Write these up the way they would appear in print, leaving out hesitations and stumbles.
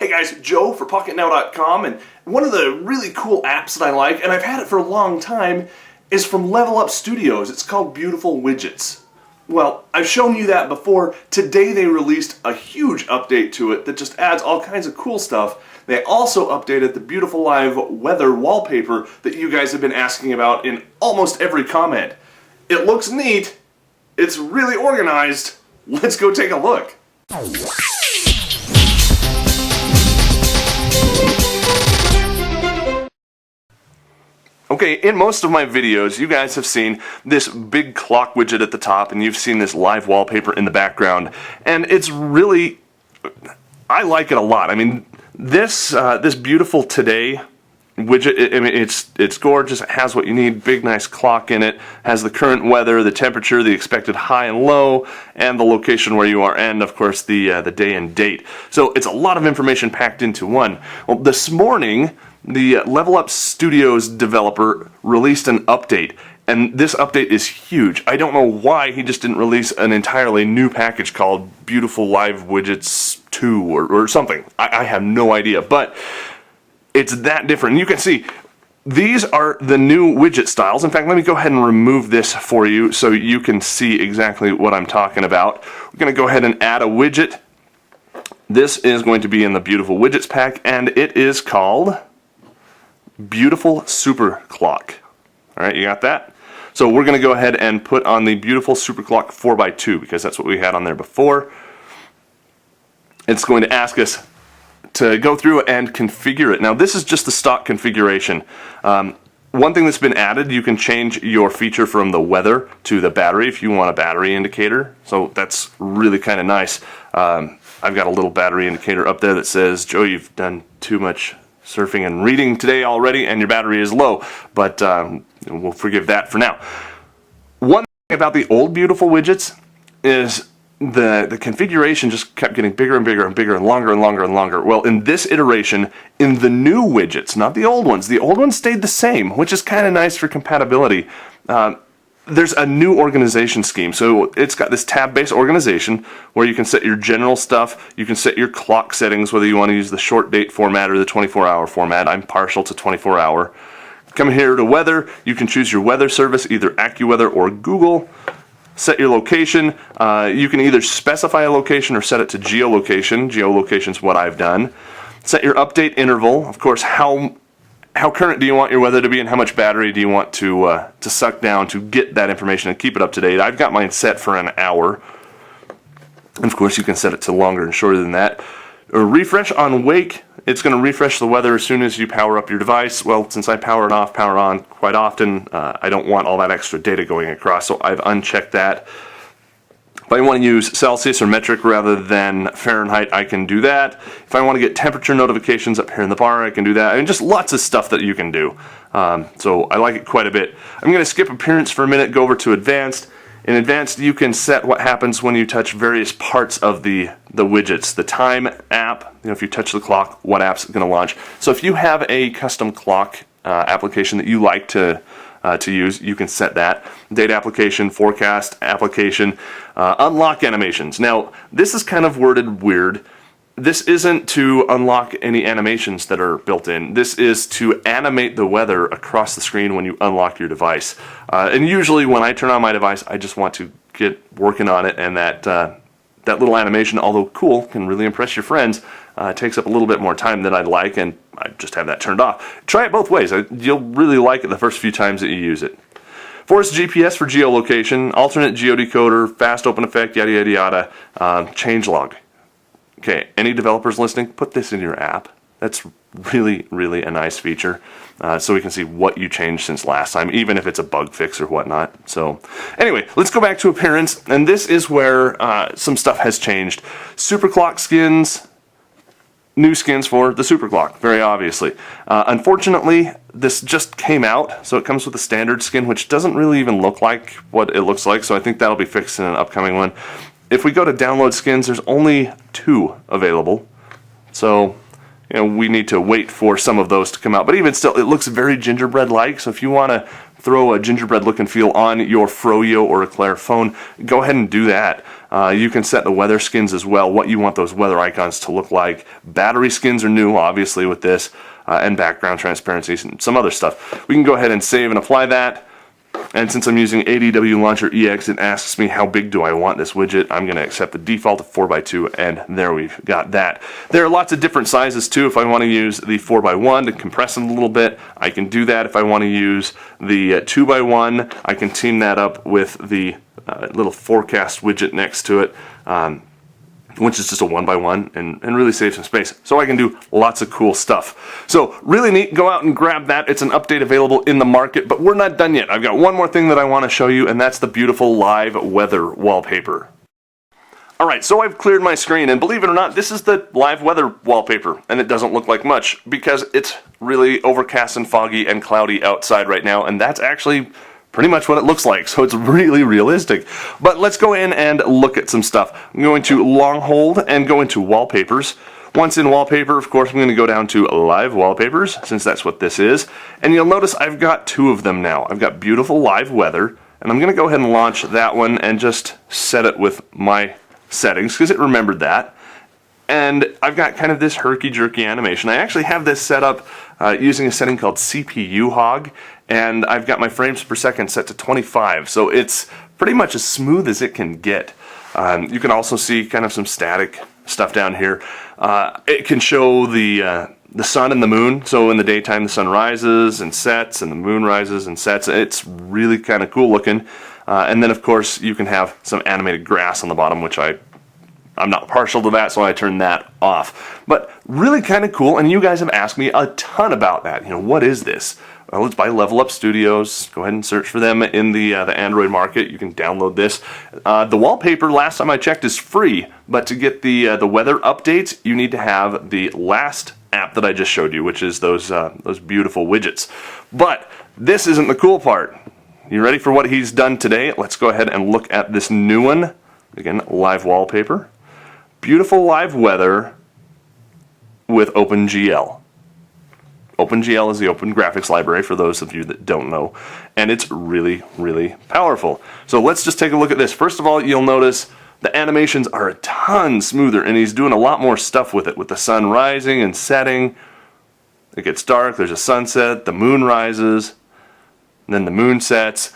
Hey guys, Joe for Pocketnow.com, and one of the really cool apps that I like, and I've had it for a long time, is from LevelUp Studios. It's called Beautiful Widgets. Well, I've shown you that before. Today they released a huge update to it that just adds all kinds of cool stuff. They also updated the beautiful live weather wallpaper that you guys have been asking about in almost every comment. It looks neat. It's really organized. Let's go take a look. Okay, in most of my videos, you guys have seen this big clock widget at the top, and you've seen this live wallpaper in the background, and it's really, I like it a lot. I mean, this beautiful today widget, I mean, it's gorgeous. It has what you need. Big, nice clock in it. Has the current weather, the temperature, the expected high and low, and the location where you are, and of course the day and date. So it's a lot of information packed into one. Well, this morning, the LevelUp Studios developer released an update, and this update is huge. I don't know why he just didn't release an entirely new package called Beautiful Live Widgets 2 or something. I have no idea, but it's that different. And you can see these are the new widget styles. In fact, let me go ahead and remove this for you so you can see exactly what I'm talking about. We're going to go ahead and add a widget. This is going to be in the Beautiful Widgets pack, and it is called Beautiful Super Clock. Alright, you got that? So we're going to go ahead and put on the Beautiful Super Clock 4x2 because that's what we had on there before. It's going to ask us to go through and configure it. Now this is just the stock configuration. One thing that's been added, you can change your feature from the weather to the battery if you want a battery indicator. So that's really kind of nice. I've got a little battery indicator up there that says, Joe, you've done too much surfing and reading today already and your battery is low, but we'll forgive that for now. One thing about the old Beautiful Widgets is the configuration just kept getting bigger and bigger and bigger and longer and longer and longer. Well, in this iteration, in the new widgets, not the old ones stayed the same, which is kind of nice for compatibility. There's a new organization scheme. So it's got this tab-based organization where you can set your general stuff, you can set your clock settings, whether you want to use the short date format or the 24-hour format. I'm partial to 24-hour. Come here to weather, you can choose your weather service, either AccuWeather or Google. Set your location. You can either specify a location or set it to geolocation. Geolocation is what I've done. Set your update interval. Of course, how current do you want your weather to be, and how much battery do you want to suck down to get that information and keep it up to date? I've got mine set for an hour. And of course, you can set it to longer and shorter than that. A refresh on wake. It's going to refresh the weather as soon as you power up your device. Well, since I power it off, power on quite often, I don't want all that extra data going across, so I've unchecked that. If I want to use Celsius or metric rather than Fahrenheit, I can do that. If I want to get temperature notifications up here in the bar, I can do that. I mean, just lots of stuff that you can do. So I like it quite a bit. I'm going to skip appearance for a minute, go over to advanced. In advanced, you can set what happens when you touch various parts of the widgets. The time app, if you touch the clock, what app's going to launch. So if you have a custom clock application that you like to use, you can set that. Date application, forecast application, unlock animations. Now, this is kind of worded weird. This isn't to unlock any animations that are built in. This is to animate the weather across the screen when you unlock your device. And usually when I turn on my device, I just want to get working on it, and that little animation, although cool, can really impress your friends. It takes up a little bit more time than I'd like, and I just have that turned off. Try it both ways. You'll really like it the first few times that you use it. Force GPS for geolocation, alternate geodecoder, fast open effect, yada yada yada, changelog. Okay, any developers listening, put this in your app. That's really, really a nice feature, so we can see what you changed since last time, even if it's a bug fix or whatnot. So anyway, let's go back to appearance, and this is where some stuff has changed. Superclock skins, new skins for the Superclock, very obviously. Unfortunately, this just came out, so it comes with a standard skin, which doesn't really even look like what it looks like, so I think that'll be fixed in an upcoming one. If we go to download skins, there's only 2 available, so we need to wait for some of those to come out. But even still, it looks very gingerbread-like, so if you want to throw a gingerbread look and feel on your Froyo or Eclair phone, go ahead and do that. You can set the weather skins as well, what you want those weather icons to look like. Battery skins are new, obviously, with this, and background transparencies and some other stuff. We can go ahead and save and apply that. And since I'm using ADW Launcher EX, it asks me how big do I want this widget. I'm going to accept the default of 4x2, and there we've got that. There are lots of different sizes too. If I want to use the 4x1 to compress it a little bit, I can do that. If I want to use the 2x1, I can team that up with the little forecast widget next to it, which is just a 1x1 and really save some space. So I can do lots of cool stuff. So really neat, go out and grab that. It's an update available in the market, but we're not done yet. I've got one more thing that I want to show you, and that's the beautiful live weather wallpaper. Alright, so I've cleared my screen, and believe it or not, this is the live weather wallpaper, and it doesn't look like much because it's really overcast and foggy and cloudy outside right now, and that's actually pretty much what it looks like, so it's really realistic. But let's go in and look at some stuff. I'm going to long hold and go into wallpapers. Once in wallpaper, of course, I'm going to go down to live wallpapers, since that's what this is. And you'll notice I've got two of them now. I've got beautiful live weather, and I'm going to go ahead and launch that one and just set it with my settings, because it remembered that. And I've got kind of this herky-jerky animation. I actually have this set up using a setting called CPU hog, and I've got my frames per second set to 25, so it's pretty much as smooth as it can get. You can also see kind of some static stuff down here. It can show the sun and the moon, so in the daytime the sun rises and sets and the moon rises and sets. It's really kind of cool looking. And then of course you can have some animated grass on the bottom, which I'm not partial to that, so I turn that off. But really kind of cool, and you guys have asked me a ton about that. You know, what is this? Well, it's by LevelUp Studios. Go ahead and search for them in the Android market. You can download this. The wallpaper, last time I checked, is free, but to get the weather updates, you need to have the last app that I just showed you, which is those beautiful widgets. But this isn't the cool part. You ready for what he's done today? Let's go ahead and look at this new one. Again, live wallpaper. Beautiful live weather with OpenGL. OpenGL is the Open Graphics Library, for those of you that don't know, and it's really powerful. So let's just take a look at this. First of all, you'll notice the animations are a ton smoother, and he's doing a lot more stuff with it, with the sun rising and setting. It gets dark, there's a sunset, the moon rises, and then the moon sets.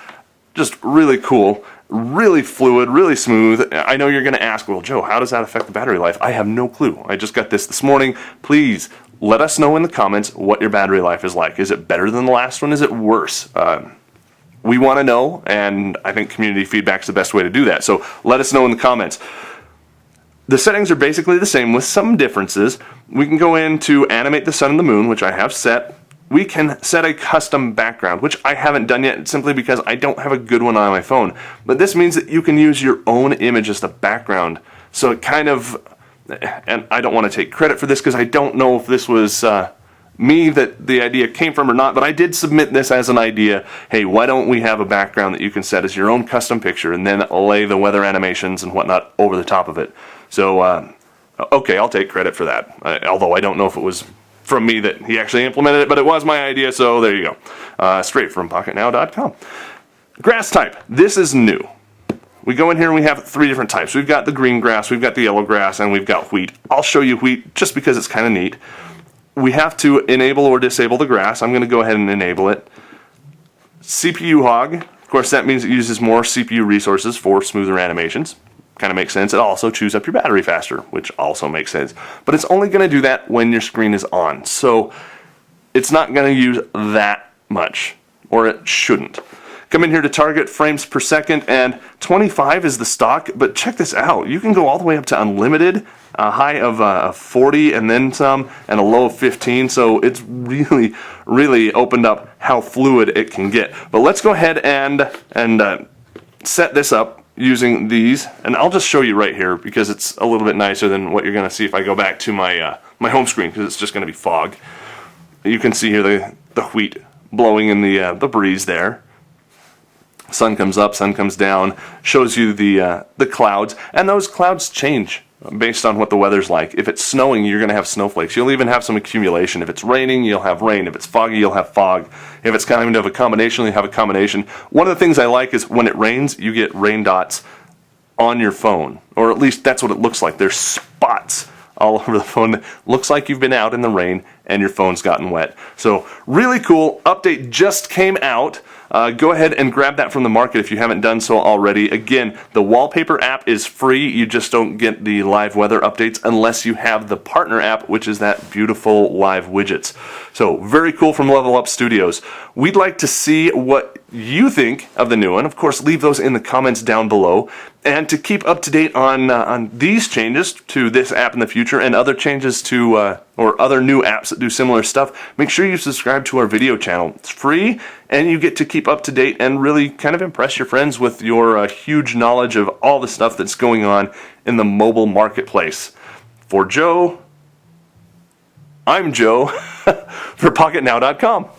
Just really cool. Really fluid, really smooth. I know you're going to ask, well, Joe, how does that affect the battery life? I have no clue. I just got this morning. Please let us know in the comments what your battery life is like. Is it better than the last one? Is it worse? We want to know, and I think community feedback is the best way to do that. So let us know in the comments. The settings are basically the same with some differences. We can go in to animate the sun and the moon, which I have set. We can set a custom background, which I haven't done yet simply because I don't have a good one on my phone. But this means that you can use your own image as the background. So it kind of, and I don't want to take credit for this because I don't know if this was me that the idea came from or not, but I did submit this as an idea. Hey, why don't we have a background that you can set as your own custom picture and then lay the weather animations and whatnot over the top of it. So, okay, I'll take credit for that, although I don't know if it was from me that he actually implemented it, but it was my idea, so there you go. Straight from Pocketnow.com. Grass type. This is new. We go in here and we have three different types. We've got the green grass, we've got the yellow grass, and we've got wheat. I'll show you wheat just because it's kind of neat. We have to enable or disable the grass. I'm going to go ahead and enable it. CPU hog. Of course, that means it uses more CPU resources for smoother animations. Kind of makes sense. It also chews up your battery faster, which also makes sense. But it's only going to do that when your screen is on. So it's not going to use that much, or it shouldn't. Come in here to target frames per second, and 25 is the stock, but check this out. You can go all the way up to unlimited, a high of 40 and then some, and a low of 15, so it's really opened up how fluid it can get. But let's go ahead and set this up using these, and I'll just show you right here because it's a little bit nicer than what you're going to see if I go back to my my home screen, because it's just going to be fog. You can see here the wheat blowing in the breeze there. Sun comes up, sun comes down, shows you the clouds, and those clouds change based on what the weather's like. If it's snowing, you're going to have snowflakes. You'll even have some accumulation. If it's raining, you'll have rain. If it's foggy, you'll have fog. If it's kind of a combination, you'll have a combination. One of the things I like is when it rains, you get rain dots on your phone, or at least that's what it looks like. There's spots all over the phone. It looks like you've been out in the rain and your phone's gotten wet. So really cool. Update just came out. Go ahead and grab that from the market if you haven't done so already. Again, the Wallpaper app is free. You just don't get the live weather updates unless you have the partner app, which is that beautiful live widgets. So very cool from LevelUp Studios. We'd like to see what you think of the new one. Of course, leave those in the comments down below. And to keep up to date on these changes to this app in the future and other changes to or other new apps that do similar stuff, make sure you subscribe to our video channel. It's free, and you get to keep up to date and really kind of impress your friends with your huge knowledge of all the stuff that's going on in the mobile marketplace. For Joe, I'm Joe for Pocketnow.com.